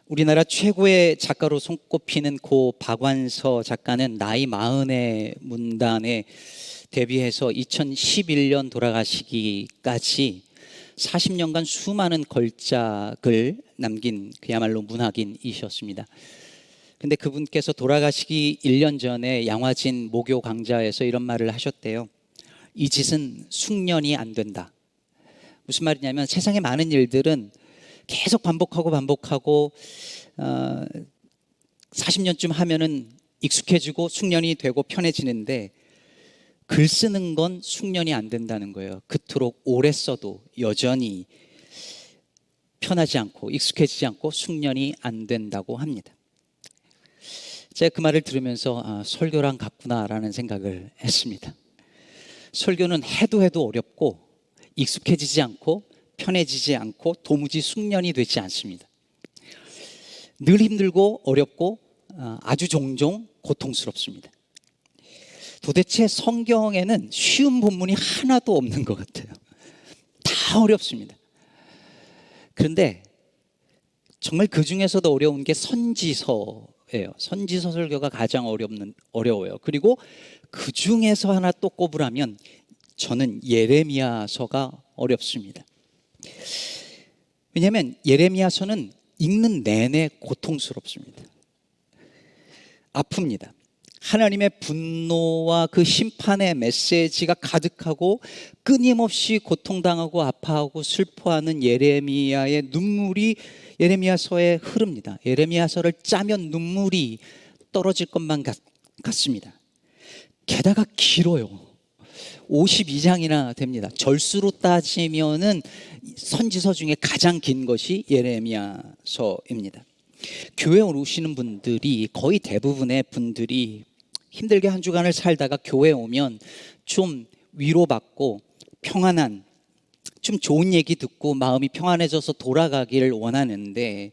우리나라 최고의 작가로 손꼽히는 고 박완서 작가는 나이 40의 문단에 데뷔해서 2011년 돌아가시기까지 40년간 수많은 걸작을 남긴 그야말로 문학인이셨습니다. 근데 그분께서 돌아가시기 1년 전에 양화진 모교 강좌에서 이런 말을 하셨대요. 이 짓은 숙련이 안 된다. 무슨 말이냐면 세상에 많은 일들은 계속 반복하고 40년쯤 하면은 익숙해지고 숙련이 되고 편해지는데 글 쓰는 건 숙련이 안 된다는 거예요. 그토록 오래 써도 여전히 편하지 않고 익숙해지지 않고 숙련이 안 된다고 합니다. 제가 그 말을 들으면서 설교랑 같구나라는 생각을 했습니다. 설교는 해도 어렵고 익숙해지지 않고 편해지지 않고 도무지 숙련이 되지 않습니다. 늘 힘들고 어렵고 아주 종종 고통스럽습니다. 도대체 성경에는 쉬운 본문이 하나도 없는 것 같아요. 다 어렵습니다. 그런데 정말 그 중에서도 어려운 게 선지서예요. 선지서 설교가 가장 어려워요. 그리고 그 중에서 하나 또 꼽으라면 저는 예레미야서가 어렵습니다. 왜냐하면 예레미야서는 읽는 내내 고통스럽습니다. 아픕니다. 하나님의 분노와 그 심판의 메시지가 가득하고 끊임없이 고통당하고 아파하고 슬퍼하는 예레미야의 눈물이 예레미야서에 흐릅니다. 예레미야서를 짜면 눈물이 떨어질 것만 같습니다. 게다가 길어요. 52장이나 됩니다. 절수로 따지면은 선지서 중에 가장 긴 것이 예레미야서입니다. 교회에 오시는 분들이 거의 대부분의 분들이 힘들게 한 주간을 살다가 교회에 오면 좀 위로받고 평안한 좀 좋은 얘기 듣고 마음이 평안해져서 돌아가기를 원하는데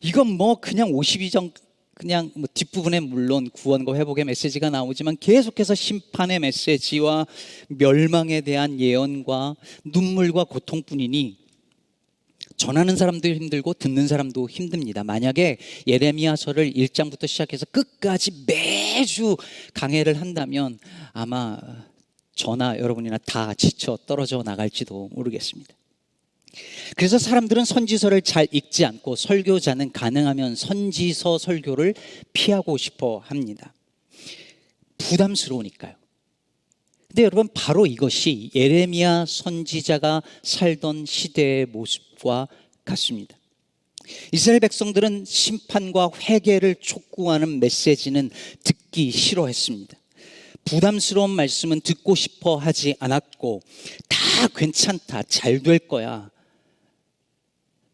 이건 뭐 그냥 52장 그냥 뭐 뒷부분에 물론 구원과 회복의 메시지가 나오지만 계속해서 심판의 메시지와 멸망에 대한 예언과 눈물과 고통뿐이니 전하는 사람도 힘들고 듣는 사람도 힘듭니다. 만약에 예레미야서를 1장부터 시작해서 끝까지 매주 강해를 한다면 아마 저나 여러분이나 다 지쳐 떨어져 나갈지도 모르겠습니다. 그래서 사람들은 선지서를 잘 읽지 않고 설교자는 가능하면 선지서 설교를 피하고 싶어 합니다. 부담스러우니까요. 근데 여러분 바로 이것이 예레미야 선지자가 살던 시대의 모습과 같습니다. 이스라엘 백성들은 심판과 회개를 촉구하는 메시지는 듣기 싫어했습니다. 부담스러운 말씀은 듣고 싶어 하지 않았고 다 괜찮다, 잘 될 거야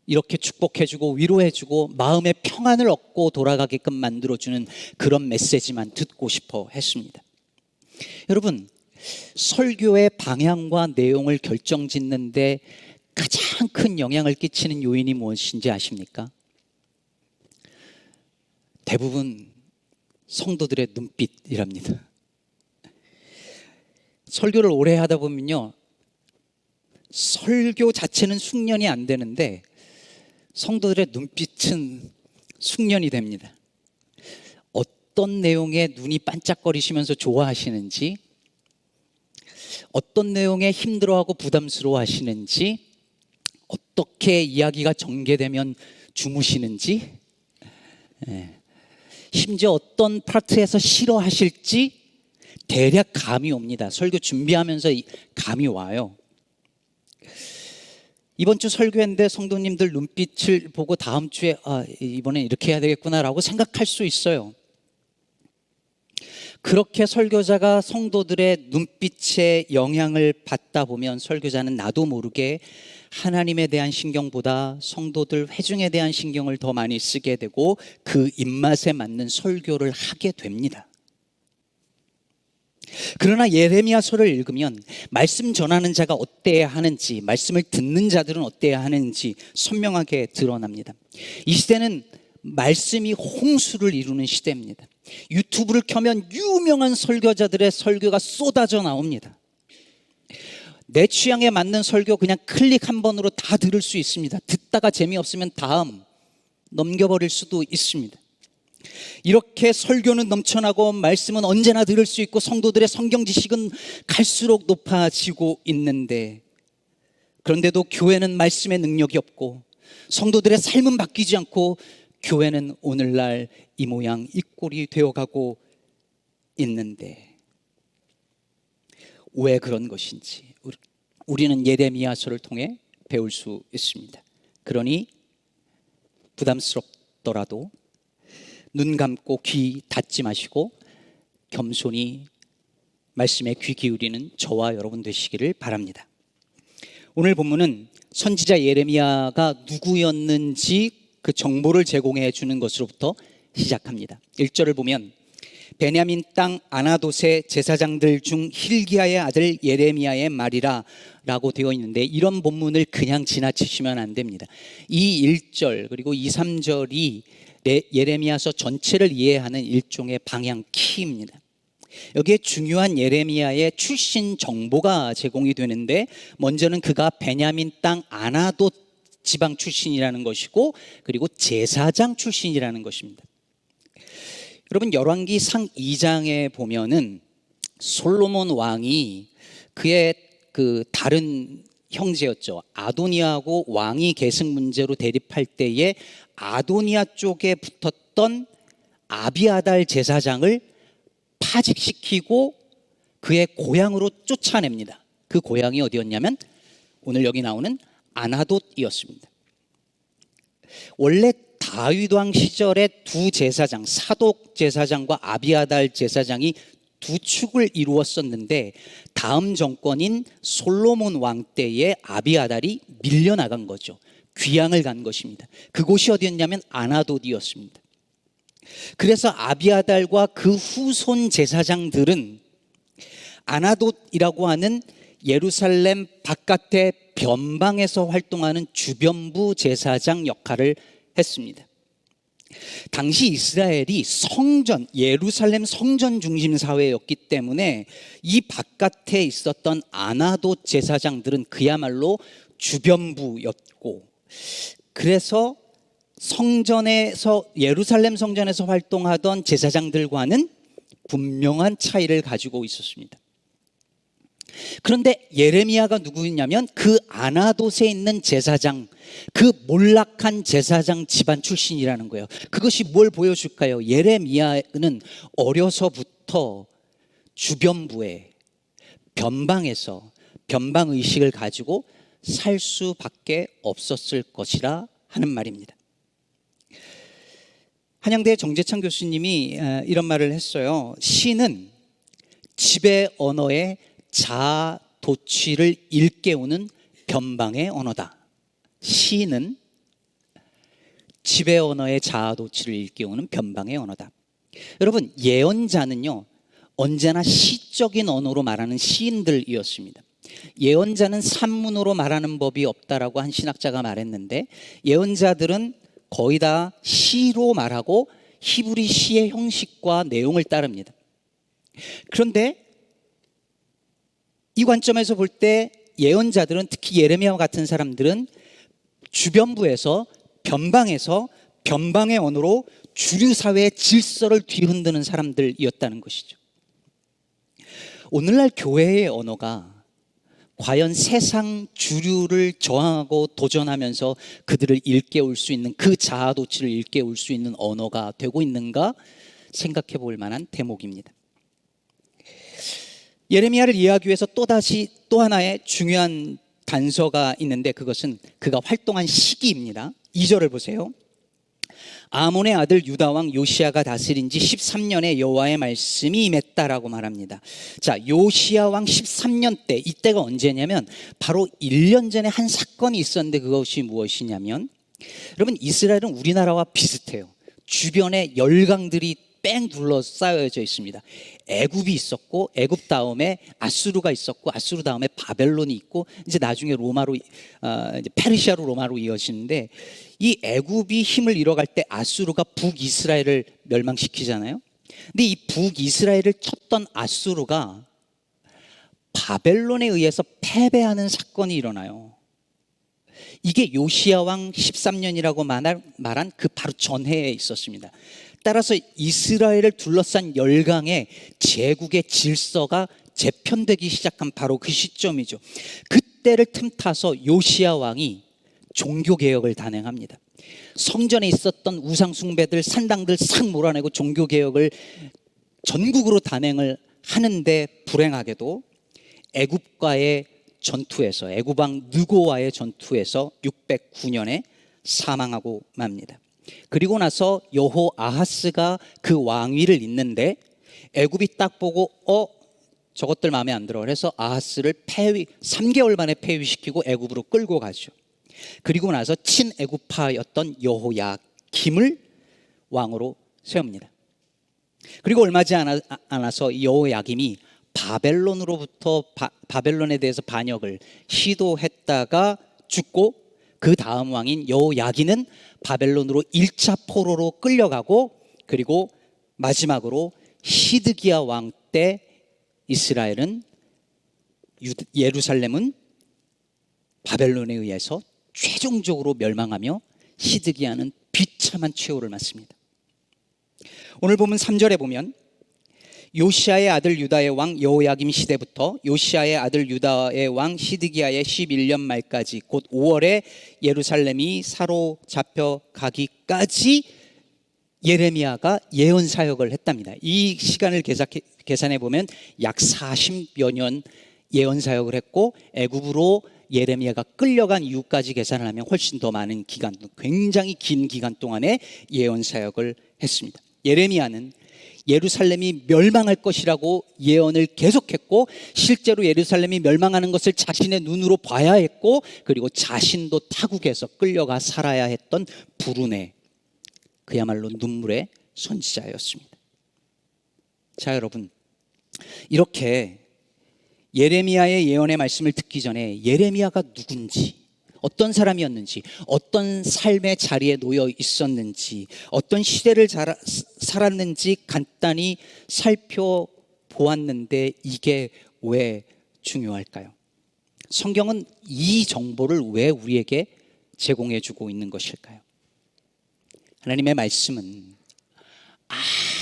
이렇게 축복해주고 위로해주고 마음의 평안을 얻고 돌아가게끔 만들어주는 그런 메시지만 듣고 싶어 했습니다. 여러분 설교의 방향과 내용을 결정짓는데 가장 큰 영향을 끼치는 요인이 무엇인지 아십니까? 대부분 성도들의 눈빛이랍니다. 설교를 오래 하다 보면요 설교 자체는 숙련이 안 되는데 성도들의 눈빛은 숙련이 됩니다. 어떤 내용에 눈이 반짝거리시면서 좋아하시는지, 어떤 내용에 힘들어하고 부담스러워 하시는지, 어떻게 이야기가 전개되면 주무시는지, 심지어 어떤 파트에서 싫어하실지 대략 감이 옵니다. 설교 준비하면서 감이 와요. 이번 주 설교했는데 성도님들 눈빛을 보고 다음 주에 이번엔 이렇게 해야 되겠구나라고 생각할 수 있어요. 그렇게 설교자가 성도들의 눈빛에 영향을 받다 보면 설교자는 나도 모르게 하나님에 대한 신경보다 성도들 회중에 대한 신경을 더 많이 쓰게 되고 그 입맛에 맞는 설교를 하게 됩니다. 그러나 예레미야서를 읽으면 말씀 전하는 자가 어때야 하는지, 말씀을 듣는 자들은 어때야 하는지 선명하게 드러납니다. 이 시대는 말씀이 홍수를 이루는 시대입니다. 유튜브를 켜면 유명한 설교자들의 설교가 쏟아져 나옵니다. 내 취향에 맞는 설교 그냥 클릭 한 번으로 다 들을 수 있습니다. 듣다가 재미없으면 다음 넘겨버릴 수도 있습니다. 이렇게 설교는 넘쳐나고 말씀은 언제나 들을 수 있고 성도들의 성경 지식은 갈수록 높아지고 있는데, 그런데도 교회는 말씀의 능력이 없고 성도들의 삶은 바뀌지 않고 교회는 오늘날 이 모양 이 꼴이 되어가고 있는데, 왜 그런 것인지 우리는 예레미야서를 통해 배울 수 있습니다. 그러니 부담스럽더라도 눈 감고 귀 닫지 마시고 겸손히 말씀에 귀 기울이는 저와 여러분 되시기를 바랍니다. 오늘 본문은 선지자 예레미야가 누구였는지 그 정보를 제공해 주는 것으로부터 시작합니다. 1절을 보면 베냐민 땅 아나돗의 제사장들 중 힐기야의 아들 예레미야의 말이라 라고 되어 있는데, 이런 본문을 그냥 지나치시면 안 됩니다. 이 1절 그리고 2, 3절이 예레미야서 전체를 이해하는 일종의 방향 키입니다. 여기에 중요한 예레미야의 출신 정보가 제공이 되는데, 먼저는 그가 베냐민 땅 아나돗 지방 출신이라는 것이고, 그리고 제사장 출신이라는 것입니다. 여러분, 열왕기상 2장에 보면은 솔로몬 왕이 그의 그 다른 형제였죠, 아도니아하고 왕위 계승 문제로 대립할 때에 아도니아 쪽에 붙었던 아비아달 제사장을 파직시키고 그의 고향으로 쫓아냅니다. 그 고향이 어디였냐면 오늘 여기 나오는 아나돗이었습니다. 원래 다윗 왕 시절에 두 제사장, 사독 제사장과 아비아달 제사장이 두 축을 이루었었는데, 다음 정권인 솔로몬 왕 때에 아비아달이 밀려나간 거죠. 귀양을 간 것입니다. 그곳이 어디였냐면 아나돗이었습니다. 그래서 아비아달과 그 후손 제사장들은 아나돗이라고 하는 예루살렘 바깥의 변방에서 활동하는 주변부 제사장 역할을 했습니다. 당시 이스라엘이 성전, 예루살렘 성전 중심 사회였기 때문에 이 바깥에 있었던 아나돗 제사장들은 그야말로 주변부였고, 그래서 성전에서, 예루살렘 성전에서 활동하던 제사장들과는 분명한 차이를 가지고 있었습니다. 그런데 예레미야가 누구냐면 그 아나돗에 있는 제사장, 그 몰락한 제사장 집안 출신이라는 거예요. 그것이 뭘 보여줄까요? 예레미야는 어려서부터 주변부에, 변방에서 변방의식을 가지고 살 수밖에 없었을 것이라 하는 말입니다. 한양대 정재창 교수님이 이런 말을 했어요. 시는 지배 언어의 자아 도취를 일깨우는 변방의 언어다. 시는 지배 언어의 자아 도취를 일깨우는 변방의 언어다. 여러분, 예언자는요 언제나 시적인 언어로 말하는 시인들이었습니다. 예언자는 산문으로 말하는 법이 없다라고 한 신학자가 말했는데, 예언자들은 거의 다 시로 말하고 히브리 시의 형식과 내용을 따릅니다. 그런데 이 관점에서 볼 때 예언자들은, 특히 예레미야와 같은 사람들은 주변부에서, 변방에서 변방의 언어로 주류 사회의 질서를 뒤흔드는 사람들이었다는 것이죠. 오늘날 교회의 언어가 과연 세상 주류를 저항하고 도전하면서 그들을 일깨울 수 있는, 그 자아 도취를 일깨울 수 있는 언어가 되고 있는가 생각해 볼 만한 대목입니다. 예레미야를 이해하기 위해서 또 하나의 중요한 단서가 있는데, 그것은 그가 활동한 시기입니다. 2절을 보세요. 아몬의 아들 유다왕 요시야가 다스린 지 13년에 여호와의 말씀이 임했다라고 말합니다. 자, 요시야 왕 13년 때, 이때가 언제냐면 바로 1년 전에 한 사건이 있었는데, 그것이 무엇이냐면, 여러분, 이스라엘은 우리나라와 비슷해요. 주변에 열강들이 뺑 둘러싸여져 있습니다. 애굽이 있었고, 애굽 다음에 아수르가 있었고, 아수르 다음에 바벨론이 있고, 이제 나중에 로마로, 이제 페르시아로 로마로 이어지는데, 이 애굽이 힘을 잃어갈 때 아수르가 북이스라엘을 멸망시키잖아요. 근데 이 북이스라엘을 쳤던 아수르가 바벨론에 의해서 패배하는 사건이 일어나요. 이게 요시야 왕 13년이라고 말한 그 바로 전해에 있었습니다. 따라서 이스라엘을 둘러싼 열강의 제국의 질서가 재편되기 시작한 바로 그 시점이죠. 그때를 틈타서 요시야 왕이 종교개혁을 단행합니다. 성전에 있었던 우상숭배들, 산당들 싹 몰아내고 종교개혁을 전국으로 단행을 하는데, 불행하게도 애굽과의 전투에서, 애굽왕 느고와의 전투에서 609년에 사망하고 맙니다. 그리고 나서 여호아하스가 그 왕위를 잇는데 애굽이 딱 보고 저것들 마음에 안 들어. 그래서 아하스를 3개월 만에 폐위시키고 애굽으로 끌고 가죠. 그리고 나서 친애굽파였던 여호야김을 왕으로 세웁니다. 그리고 얼마지 않아서 여호야김이 바벨론으로부터 바벨론에 대해서 반역을 시도했다가 죽고, 그 다음 왕인 여호야긴은 바벨론으로 1차 포로로 끌려가고, 그리고 마지막으로 시드기야 왕 때 이스라엘은, 예루살렘은 바벨론에 의해서 최종적으로 멸망하며 시드기야는 비참한 최후를 맞습니다. 오늘 보면 3절에 보면 요시야의 아들 유다의 왕 여호야김 시대부터 요시야의 아들 유다의 왕 시드기야의 11년 말까지, 곧 5월에 예루살렘이 사로잡혀 가기까지 예레미야가 예언 사역을 했답니다. 이 시간을 계산해 보면 약 40여 년 예언 사역을 했고, 애굽으로 예레미야가 끌려간 이후까지 계산을 하면 훨씬 더 많은 기간, 굉장히 긴 기간 동안에 예언 사역을 했습니다. 예레미야는 예루살렘이 멸망할 것이라고 예언을 계속했고, 실제로 예루살렘이 멸망하는 것을 자신의 눈으로 봐야 했고, 그리고 자신도 타국에서 끌려가 살아야 했던 불운의, 그야말로 눈물의 선지자였습니다. 자, 여러분, 이렇게 예레미야의 예언의 말씀을 듣기 전에 예레미야가 누군지, 어떤 사람이었는지, 어떤 삶의 자리에 놓여 있었는지, 어떤 시대를 살았는지 간단히 살펴보았는데, 이게 왜 중요할까요? 성경은 이 정보를 왜 우리에게 제공해 주고 있는 것일까요? 하나님의 말씀은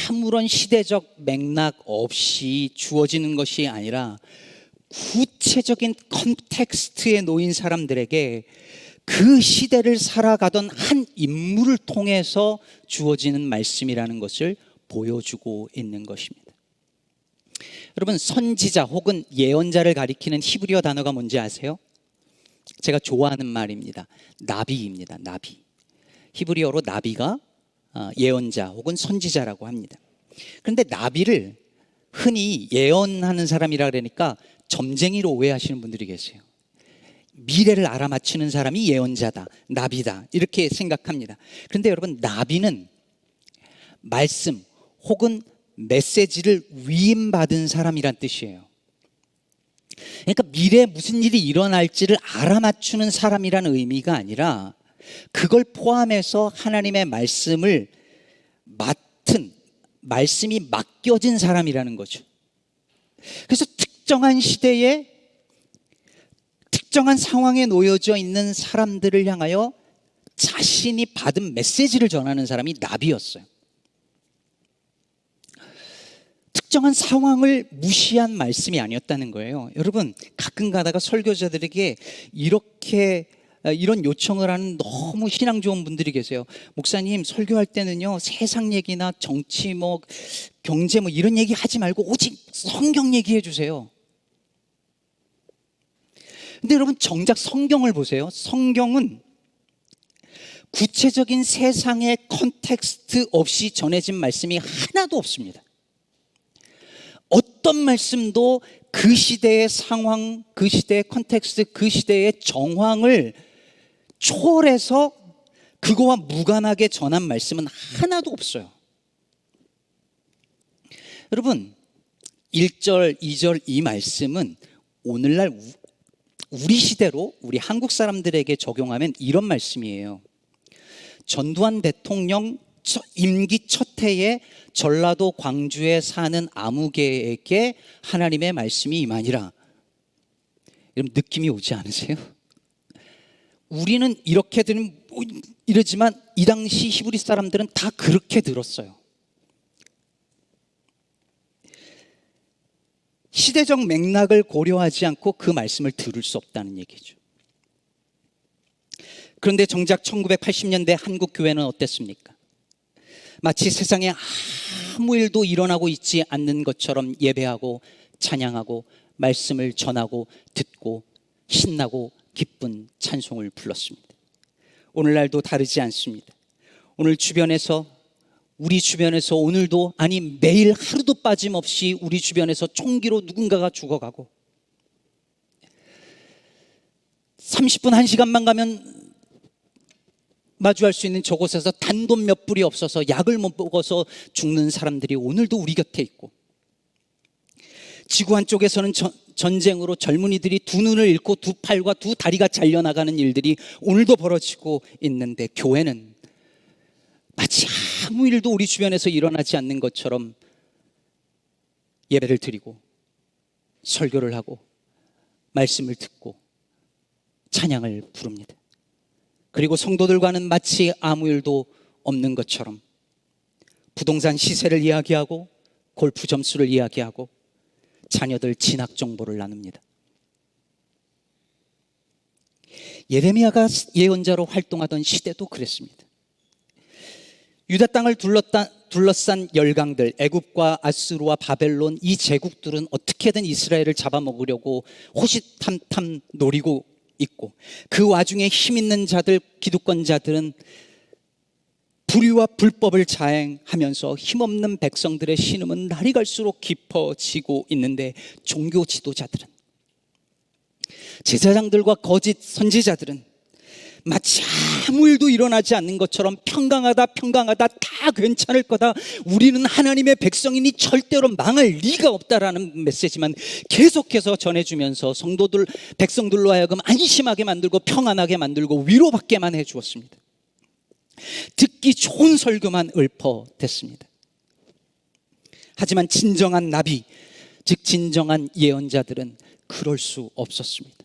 아무런 시대적 맥락 없이 주어지는 것이 아니라 구체적인 컨텍스트에 놓인 사람들에게 그 시대를 살아가던 한 인물을 통해서 주어지는 말씀이라는 것을 보여주고 있는 것입니다. 여러분, 선지자 혹은 예언자를 가리키는 히브리어 단어가 뭔지 아세요? 제가 좋아하는 말입니다. 나비입니다. 나비. 히브리어로 나비가 예언자 혹은 선지자라고 합니다. 그런데 나비를 흔히 예언하는 사람이라 그러니까 점쟁이로 오해하시는 분들이 계세요. 미래를 알아맞히는 사람이 예언자다, 나비다, 이렇게 생각합니다. 그런데 여러분, 나비는 말씀 혹은 메시지를 위임받은 사람이란 뜻이에요. 그러니까 미래에 무슨 일이 일어날지를 알아맞추는 사람이라는 의미가 아니라, 그걸 포함해서 하나님의 말씀을 맡은, 말씀이 맡겨진 사람이라는 거죠. 그래서 특정한 시대에 특정한 상황에 놓여져 있는 사람들을 향하여 자신이 받은 메시지를 전하는 사람이 나비였어요. 특정한 상황을 무시한 말씀이 아니었다는 거예요. 여러분, 가끔 가다가 설교자들에게 이런 요청을 하는 너무 신앙 좋은 분들이 계세요. 목사님, 설교할 때는요, 세상 얘기나 정치, 경제 이런 얘기 하지 말고 오직 성경 얘기해 주세요. 근데 여러분, 정작 성경을 보세요. 성경은 구체적인 세상의 컨텍스트 없이 전해진 말씀이 하나도 없습니다. 어떤 말씀도 그 시대의 상황, 그 시대의 컨텍스트, 그 시대의 정황을 초월해서 그거와 무관하게 전한 말씀은 하나도 없어요. 여러분, 1절, 2절 이 말씀은 오늘날 우리 시대로, 우리 한국 사람들에게 적용하면 이런 말씀이에요. 전두환 대통령 임기 첫 해에 전라도 광주에 사는 아무개에게 하나님의 말씀이 임하니라. 여러분, 느낌이 오지 않으세요? 우리는 이렇게 들으면 이러지만 이 당시 히브리 사람들은 다 그렇게 들었어요. 시대적 맥락을 고려하지 않고 그 말씀을 들을 수 없다는 얘기죠. 그런데 정작 1980년대 한국 교회는 어땠습니까? 마치 세상에 아무 일도 일어나고 있지 않는 것처럼 예배하고 찬양하고 말씀을 전하고 듣고 신나고 기쁜 찬송을 불렀습니다. 오늘날도 다르지 않습니다. 오늘 우리 주변에서 오늘도, 아니 매일 하루도 빠짐없이 우리 주변에서 총기로 누군가가 죽어가고 30분 1시간만 가면 마주할 수 있는 저곳에서 단돈 몇 불이 없어서 약을 못 먹어서 죽는 사람들이 오늘도 우리 곁에 있고, 지구 한쪽에서는 전쟁으로 젊은이들이 두 눈을 잃고 두 팔과 두 다리가 잘려나가는 일들이 오늘도 벌어지고 있는데, 교회는 마치 아무 일도 우리 주변에서 일어나지 않는 것처럼 예배를 드리고 설교를 하고 말씀을 듣고 찬양을 부릅니다. 그리고 성도들과는 마치 아무 일도 없는 것처럼 부동산 시세를 이야기하고 골프 점수를 이야기하고 자녀들 진학 정보를 나눕니다. 예레미야가 예언자로 활동하던 시대도 그랬습니다. 유다 땅을 둘러싼 열강들, 애굽과 아수르와 바벨론, 이 제국들은 어떻게든 이스라엘을 잡아먹으려고 호시탐탐 노리고 있고, 그 와중에 힘 있는 자들, 기득권자들은 불의와 불법을 자행하면서 힘없는 백성들의 신음은 날이 갈수록 깊어지고 있는데, 종교 지도자들은, 제사장들과 거짓 선지자들은 마치 아무 일도 일어나지 않는 것처럼 평강하다 다 괜찮을 거다, 우리는 하나님의 백성이니 절대로 망할 리가 없다라는 메시지만 계속해서 전해주면서 백성들로 하여금 안심하게 만들고 평안하게 만들고 위로받게만 해주었습니다. 듣기 좋은 설교만 읊어댔습니다. 하지만 진정한 나비, 즉 진정한 예언자들은 그럴 수 없었습니다.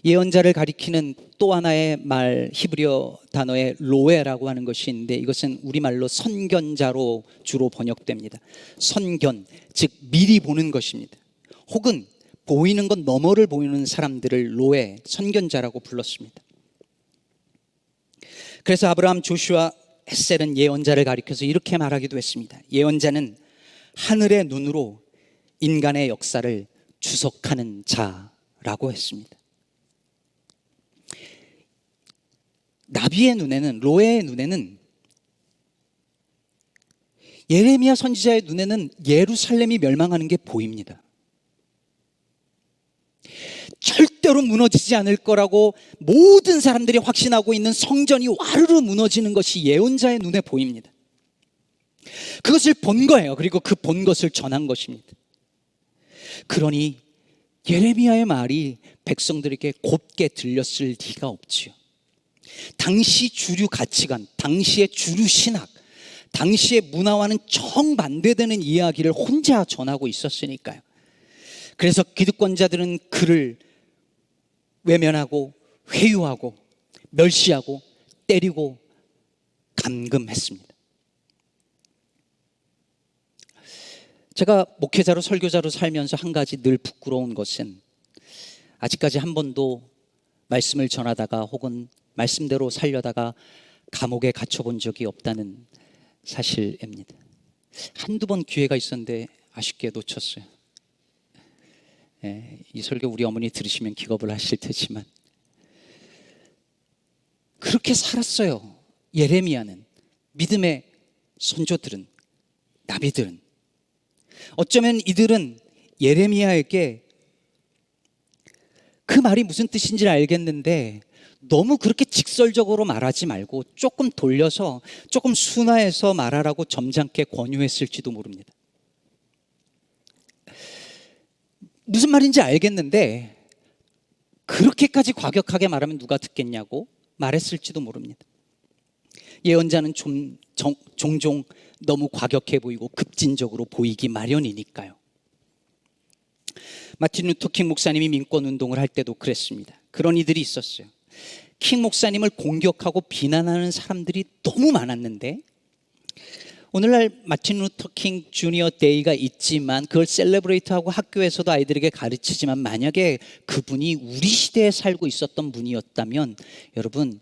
예언자를 가리키는 또 하나의 말, 히브리어 단어의 로에라고 하는 것이 있는데, 이것은 우리말로 선견자로 주로 번역됩니다. 선견, 즉 미리 보는 것입니다. 혹은 보이는 것 너머를 보이는 사람들을 로에, 선견자라고 불렀습니다. 그래서 아브라함, 조슈아, 헷셀은 예언자를 가리켜서 이렇게 말하기도 했습니다. 예언자는 하늘의 눈으로 인간의 역사를 주석하는 자라고 했습니다. 나비의 눈에는, 로에의 눈에는, 예레미야 선지자의 눈에는 예루살렘이 멸망하는 게 보입니다. 절대로 무너지지 않을 거라고 모든 사람들이 확신하고 있는 성전이 와르르 무너지는 것이 예언자의 눈에 보입니다. 그것을 본 거예요. 그리고 그 본 것을 전한 것입니다. 그러니 예레미야의 말이 백성들에게 곱게 들렸을 리가 없지요. 당시 주류 가치관, 당시의 주류 신학, 당시의 문화와는 정반대되는 이야기를 혼자 전하고 있었으니까요. 그래서 기득권자들은 그를 외면하고 회유하고 멸시하고 때리고 감금했습니다. 제가 목회자로 설교자로 살면서 한 가지 늘 부끄러운 것은, 아직까지 한 번도 말씀을 전하다가 혹은 말씀대로 살려다가 감옥에 갇혀본 적이 없다는 사실입니다. 한두 번 기회가 있었는데 아쉽게 놓쳤어요. 이 설교 우리 어머니 들으시면 기겁을 하실 테지만 그렇게 살았어요. 예레미야는, 믿음의 선조들은, 나비들은. 어쩌면 이들은 예레미야에게 그 말이 무슨 뜻인지 알겠는데 너무 그렇게 직설적으로 말하지 말고 조금 돌려서, 조금 순화해서 말하라고 점잖게 권유했을지도 모릅니다. 무슨 말인지 알겠는데 그렇게까지 과격하게 말하면 누가 듣겠냐고 말했을지도 모릅니다. 예언자는 종종 너무 과격해 보이고 급진적으로 보이기 마련이니까요. 마틴 루터 킹 목사님이 민권 운동을 할 때도 그랬습니다. 그런 이들이 있었어요. 킹 목사님을 공격하고 비난하는 사람들이 너무 많았는데, 오늘날 마틴 루터 킹 주니어 데이가 있지만 그걸 셀레브레이트하고 학교에서도 아이들에게 가르치지만, 만약에 그분이 우리 시대에 살고 있었던 분이었다면 여러분,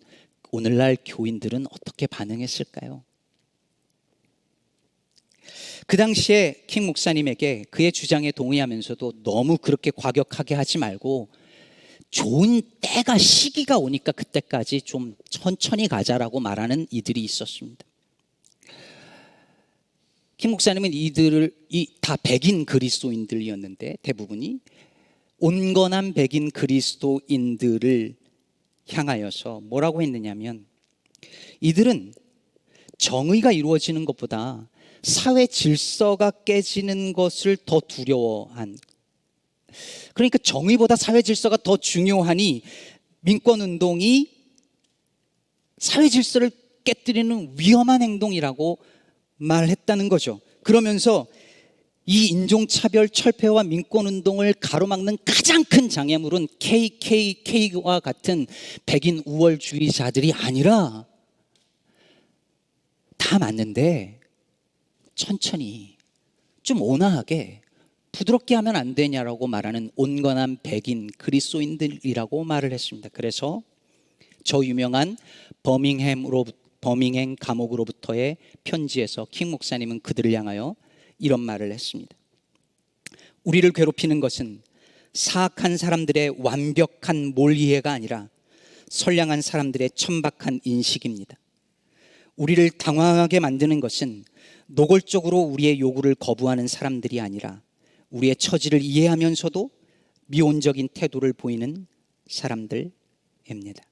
오늘날 교인들은 어떻게 반응했을까요? 그 당시에 킹 목사님에게 그의 주장에 동의하면서도 너무 그렇게 과격하게 하지 말고 좋은 때가, 시기가 오니까 그때까지 좀 천천히 가자라고 말하는 이들이 있었습니다. 킹 목사님은 이들을 다 백인 그리스도인들이었는데, 대부분이 온건한 백인 그리스도인들을 향하여서 뭐라고 했느냐면, 이들은 정의가 이루어지는 것보다 사회 질서가 깨지는 것을 더 두려워한, 그러니까 정의보다 사회 질서가 더 중요하니 민권운동이 사회 질서를 깨뜨리는 위험한 행동이라고 말했다는 거죠. 그러면서 이 인종차별 철폐와 민권운동을 가로막는 가장 큰 장애물은 KKK와 같은 백인 우월주의자들이 아니라, 다 맞는데 천천히 좀 온화하게 부드럽게 하면 안 되냐라고 말하는 온건한 백인 그리스도인들이라고 말을 했습니다. 그래서 저 유명한 버밍햄 감옥으로부터의 편지에서 킹 목사님은 그들을 향하여 이런 말을 했습니다. 우리를 괴롭히는 것은 사악한 사람들의 완벽한 몰이해가 아니라 선량한 사람들의 천박한 인식입니다. 우리를 당황하게 만드는 것은 노골적으로 우리의 요구를 거부하는 사람들이 아니라 우리의 처지를 이해하면서도 미온적인 태도를 보이는 사람들입니다.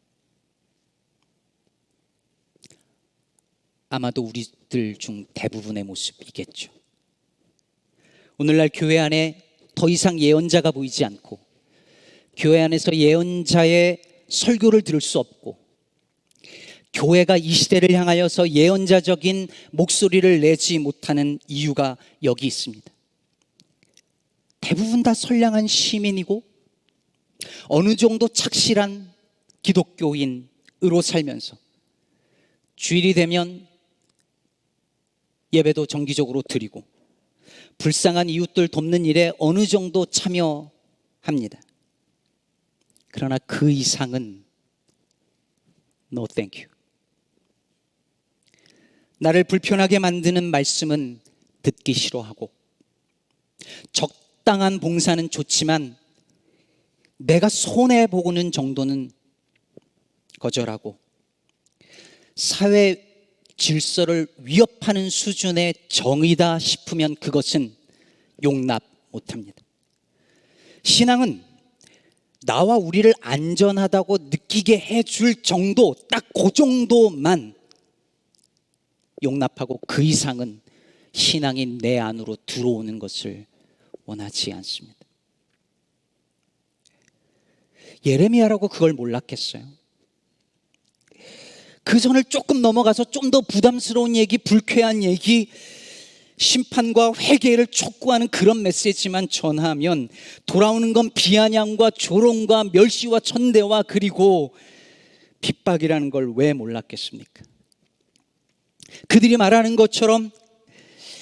아마도 우리들 중 대부분의 모습이겠죠. 오늘날 교회 안에 더 이상 예언자가 보이지 않고, 교회 안에서 예언자의 설교를 들을 수 없고, 교회가 이 시대를 향하여서 예언자적인 목소리를 내지 못하는 이유가 여기 있습니다. 대부분 다 선량한 시민이고 어느 정도 착실한 기독교인으로 살면서 주일이 되면 예배도 정기적으로 드리고 불쌍한 이웃들 돕는 일에 어느 정도 참여합니다. 그러나 그 이상은 No thank you. 나를 불편하게 만드는 말씀은 듣기 싫어하고, 적당한 봉사는 좋지만 내가 손해보고는 정도는 거절하고, 사회 질서를 위협하는 수준의 정의다 싶으면 그것은 용납 못합니다. 신앙은 나와 우리를 안전하다고 느끼게 해줄 정도, 딱 그 정도만 용납하고 그 이상은 신앙이 내 안으로 들어오는 것을 원하지 않습니다. 예레미야라고 그걸 몰랐겠어요? 그 선을 조금 넘어가서 좀 더 부담스러운 얘기, 불쾌한 얘기, 심판과 회개를 촉구하는 그런 메시지만 전하면 돌아오는 건 비아냥과 조롱과 멸시와 천대와 그리고 핍박이라는 걸 왜 몰랐겠습니까? 그들이 말하는 것처럼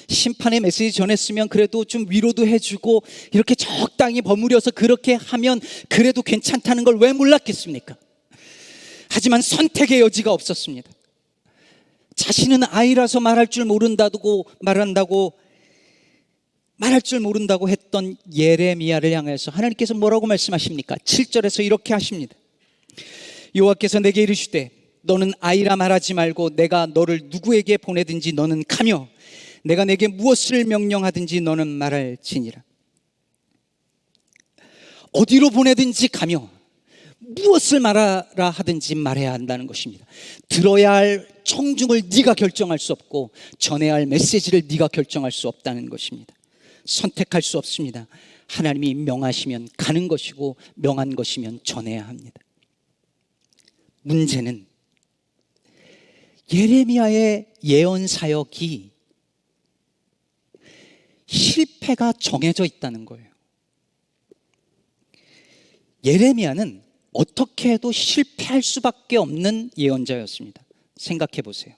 심판의 메시지 전했으면 그래도 좀 위로도 해주고 이렇게 적당히 버무려서 그렇게 하면 그래도 괜찮다는 걸 왜 몰랐겠습니까? 하지만 선택의 여지가 없었습니다. 자신은 아이라서 말할 줄 모른다고 했던 예레미야를 향해서 하나님께서 뭐라고 말씀하십니까? 7절에서 이렇게 하십니다. 여호와께서 내게 이르시되 너는 아이라 말하지 말고 내가 너를 누구에게 보내든지 너는 가며 내가 내게 무엇을 명령하든지 너는 말할지니라. 어디로 보내든지 가며 무엇을 말하라 하든지 말해야 한다는 것입니다. 들어야 할 청중을 네가 결정할 수 없고 전해야 할 메시지를 네가 결정할 수 없다는 것입니다. 선택할 수 없습니다. 하나님이 명하시면 가는 것이고 명한 것이면 전해야 합니다. 문제는 예레미야의 예언 사역이 실패가 정해져 있다는 거예요. 예레미야는 어떻게 해도 실패할 수밖에 없는 예언자였습니다. 생각해 보세요.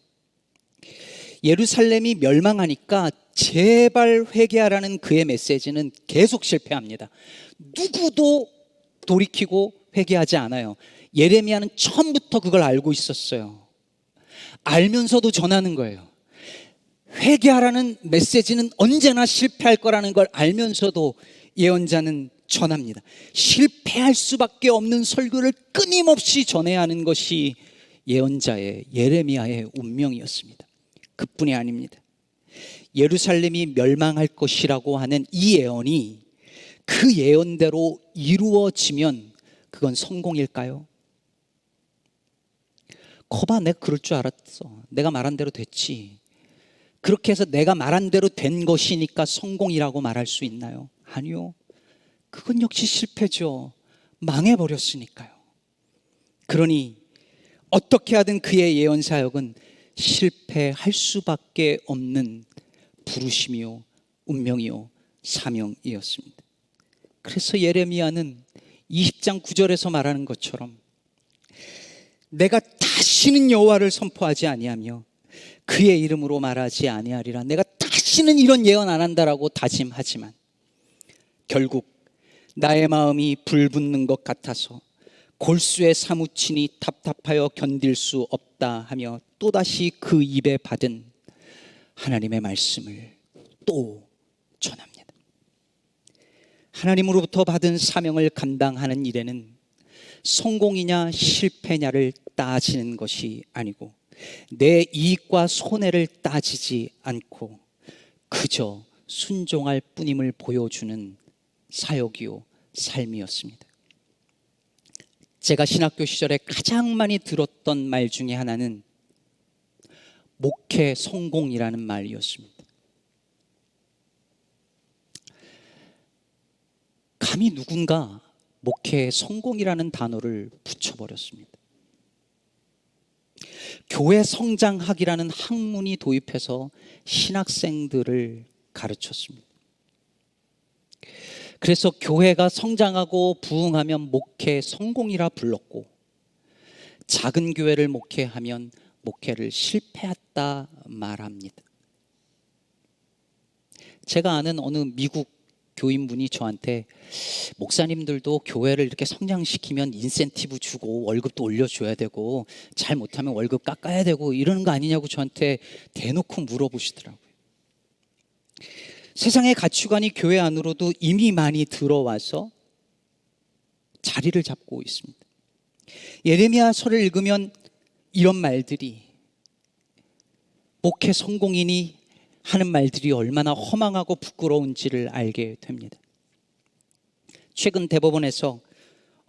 예루살렘이 멸망하니까 제발 회개하라는 그의 메시지는 계속 실패합니다. 누구도 돌이키고 회개하지 않아요. 예레미야는 처음부터 그걸 알고 있었어요. 알면서도 전하는 거예요. 회개하라는 메시지는 언제나 실패할 거라는 걸 알면서도 예언자는 전합니다. 실패할 수밖에 없는 설교를 끊임없이 전해야 하는 것이 예언자의 예레미야의 운명이었습니다. 그뿐이 아닙니다. 예루살렘이 멸망할 것이라고 하는 이 예언이 그 예언대로 이루어지면 그건 성공일까요? 거봐, 내가 그럴 줄 알았어. 내가 말한 대로 됐지. 그렇게 해서 내가 말한 대로 된 것이니까 성공이라고 말할 수 있나요? 아니요. 그건 역시 실패죠. 망해버렸으니까요. 그러니 어떻게 하든 그의 예언 사역은 실패할 수밖에 없는 부르심이요, 운명이요, 사명이었습니다. 그래서 예레미야는 20장 9절에서 말하는 것처럼 내가 다시는 여호와를 선포하지 아니하며 그의 이름으로 말하지 아니하리라. 내가 다시는 이런 예언 안 한다라고 다짐하지만 결국 나의 마음이 불붙는 것 같아서 골수에 사무치니 답답하여 견딜 수 없다 하며 또다시 그 입에 받은 하나님의 말씀을 또 전합니다. 하나님으로부터 받은 사명을 감당하는 일에는 성공이냐 실패냐를 따지는 것이 아니고 내 이익과 손해를 따지지 않고 그저 순종할 뿐임을 보여주는 사역이요 삶이었습니다. 제가 신학교 시절에 가장 많이 들었던 말 중에 하나는 목회 성공이라는 말이었습니다. 감히 누군가 목회 성공이라는 단어를 붙여버렸습니다. 교회 성장학이라는 학문이 도입해서 신학생들을 가르쳤습니다. 그래서 교회가 성장하고 부흥하면 목회 성공이라 불렀고 작은 교회를 목회하면 목회를 실패했다 말합니다. 제가 아는 어느 미국 교인분이 저한테 목사님들도 교회를 이렇게 성장시키면 인센티브 주고 월급도 올려줘야 되고 잘못하면 월급 깎아야 되고 이러는 거 아니냐고 저한테 대놓고 물어보시더라고요. 세상의 가치관이 교회 안으로도 이미 많이 들어와서 자리를 잡고 있습니다. 예레미야서를 읽으면 이런 말들이 목회 성공이니 하는 말들이 얼마나 허망하고 부끄러운지를 알게 됩니다. 최근 대법원에서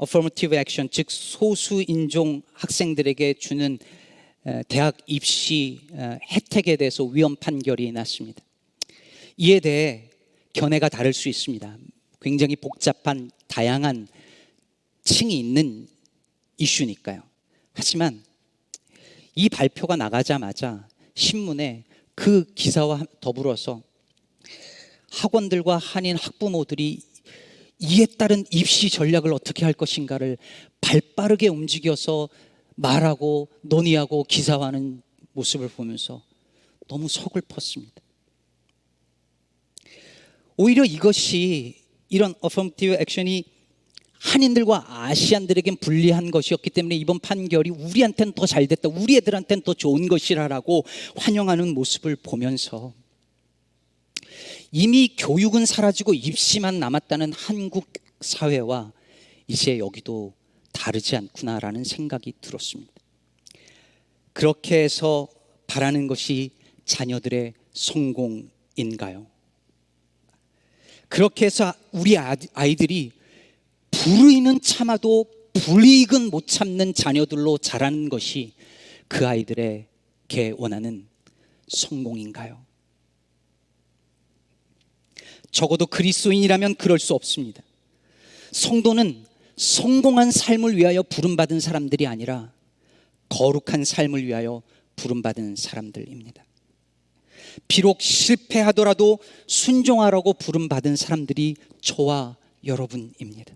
affirmative action, 즉 소수 인종 학생들에게 주는 대학 입시 혜택에 대해서 위헌 판결이 났습니다. 이에 대해 견해가 다를 수 있습니다. 굉장히 복잡한 다양한 층이 있는 이슈니까요. 하지만 이 발표가 나가자마자 신문에 그 기사와 더불어서 학원들과 한인 학부모들이 이에 따른 입시 전략을 어떻게 할 것인가를 발빠르게 움직여서 말하고 논의하고 기사화하는 모습을 보면서 너무 서글펐습니다. 오히려 이것이 이런 affirmative action이 한인들과 아시안들에겐 불리한 것이었기 때문에 이번 판결이 우리한테는 더 잘됐다, 우리 애들한테는 더 좋은 것이라고 환영하는 모습을 보면서 이미 교육은 사라지고 입시만 남았다는 한국 사회와 이제 여기도 다르지 않구나라는 생각이 들었습니다. 그렇게 해서 바라는 것이 자녀들의 성공인가요? 그렇게 해서 우리 아이들이 불의는 참아도 불이익은 못 참는 자녀들로 자라는 것이 그 아이들에게 원하는 성공인가요? 적어도 그리스도인이라면 그럴 수 없습니다. 성도는 성공한 삶을 위하여 부름받은 사람들이 아니라 거룩한 삶을 위하여 부름받은 사람들입니다. 비록 실패하더라도 순종하라고 부름받은 사람들이 저와 여러분입니다.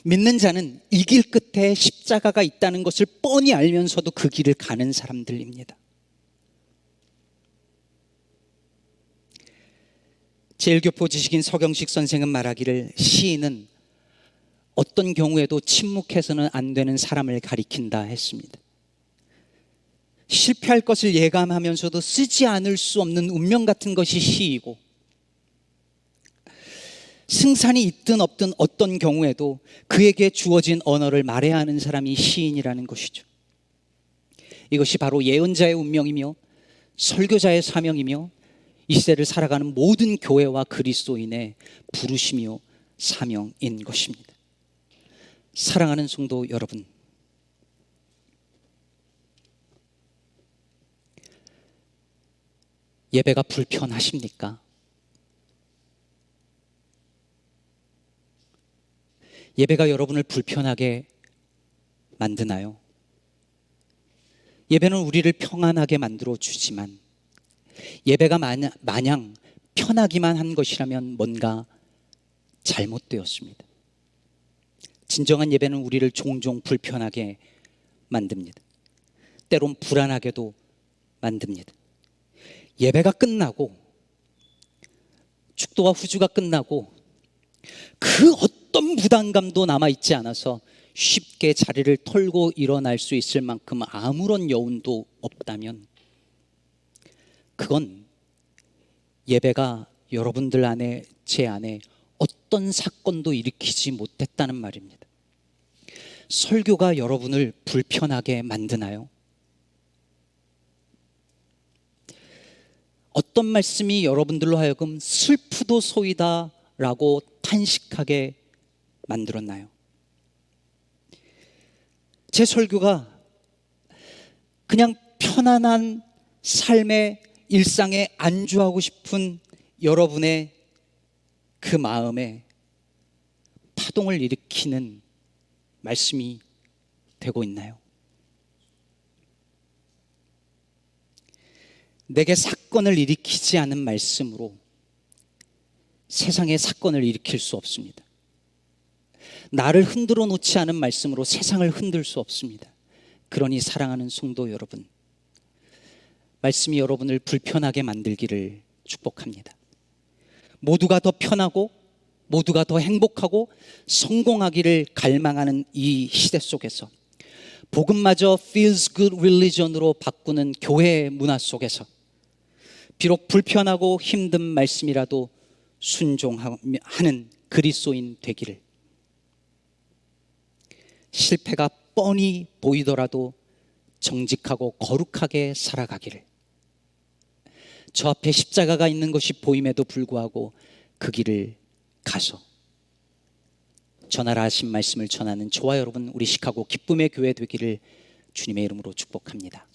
믿는 자는 이 길 끝에 십자가가 있다는 것을 뻔히 알면서도 그 길을 가는 사람들입니다. 제1교포 지식인 서경식 선생은 말하기를, 시인은 어떤 경우에도 침묵해서는 안 되는 사람을 가리킨다 했습니다. 실패할 것을 예감하면서도 쓰지 않을 수 없는 운명 같은 것이 시이고, 승산이 있든 없든 어떤 경우에도 그에게 주어진 언어를 말해야 하는 사람이 시인이라는 것이죠. 이것이 바로 예언자의 운명이며 설교자의 사명이며 이 시대를 살아가는 모든 교회와 그리스도인의 부르심이요 사명인 것입니다. 사랑하는 성도 여러분, 예배가 불편하십니까? 예배가 여러분을 불편하게 만드나요? 예배는 우리를 평안하게 만들어 주지만 예배가 마냥 편하기만 한 것이라면 뭔가 잘못되었습니다. 진정한 예배는 우리를 종종 불편하게 만듭니다. 때론 불안하게도 만듭니다. 예배가 끝나고 축도와 후주가 끝나고 그 어떤 부담감도 남아있지 않아서 쉽게 자리를 털고 일어날 수 있을 만큼 아무런 여운도 없다면 그건 예배가 여러분들 안에, 제 안에 어떤 사건도 일으키지 못했다는 말입니다. 설교가 여러분을 불편하게 만드나요? 어떤 말씀이 여러분들로 하여금 슬프도소이다 라고 탄식하게 만들었나요? 제 설교가 그냥 편안한 삶의 일상에 안주하고 싶은 여러분의 그 마음에 파동을 일으키는 말씀이 되고 있나요? 내게 사건을 일으키지 않은 말씀으로 세상에 사건을 일으킬 수 없습니다. 나를 흔들어 놓지 않은 말씀으로 세상을 흔들 수 없습니다. 그러니 사랑하는 성도 여러분, 말씀이 여러분을 불편하게 만들기를 축복합니다. 모두가 더 편하고 모두가 더 행복하고 성공하기를 갈망하는 이 시대 속에서 복음마저 feels good religion으로 바꾸는 교회의 문화 속에서 비록 불편하고 힘든 말씀이라도 순종하는 그리스도인 되기를, 실패가 뻔히 보이더라도 정직하고 거룩하게 살아가기를, 저 앞에 십자가가 있는 것이 보임에도 불구하고 그 길을 가서 전하라 하신 말씀을 전하는 저와 여러분, 우리 시카고 기쁨의 교회 되기를 주님의 이름으로 축복합니다.